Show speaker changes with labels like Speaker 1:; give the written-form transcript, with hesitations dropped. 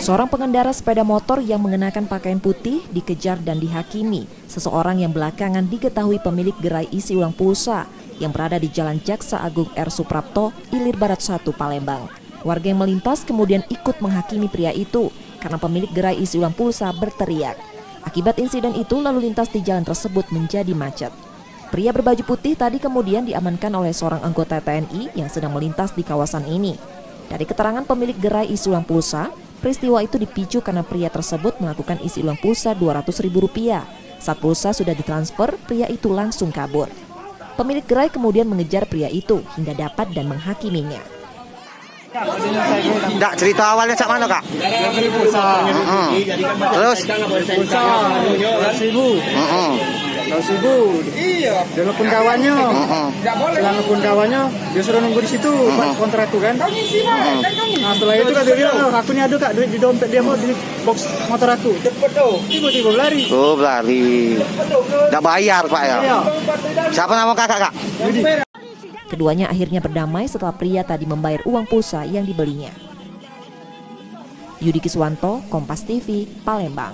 Speaker 1: Seorang pengendara sepeda motor yang mengenakan pakaian putih dikejar dan dihakimi seseorang yang belakangan diketahui pemilik gerai isi ulang pulsa yang berada di Jalan Jaksa Agung R. Suprapto, Ilir Barat 1, Palembang. Warga yang melintas kemudian ikut menghakimi pria itu karena pemilik gerai isi ulang pulsa berteriak. Akibat insiden itu, lalu lintas di jalan tersebut menjadi macet. Pria berbaju putih tadi kemudian diamankan oleh seorang anggota TNI yang sedang melintas di kawasan ini. Dari keterangan pemilik gerai isi ulang pulsa, peristiwa itu dipicu karena pria tersebut melakukan isi ulang pulsa Rp200.000. Saat pulsa sudah ditransfer, pria itu langsung kabur. Pemilik gerai kemudian mengejar pria itu hingga dapat dan menghakiminya.
Speaker 2: Nggak, cerita awalnya cak mana, Kak?
Speaker 3: Beli pulsa.
Speaker 2: Terus?
Speaker 3: Pulsa 100.000. Iya. Dia nelfon kawannya. Setelah nelfon kawannya, dia suruh nunggu di situ buat kontrak itu kan. Nah, setelah itu kan dia bilang, akunya ada Kak, duit di dompet dia mau di box motor aku. Tiba-tiba lari.
Speaker 2: Oh, lari. Nggak bayar, Pak ya?
Speaker 3: Iya.
Speaker 2: Siapa nama kakak, Kak?
Speaker 1: Keduanya akhirnya berdamai setelah pria tadi membayar uang pulsa yang dibelinya. Yudi Kiswanto, Kompas TV, Palembang.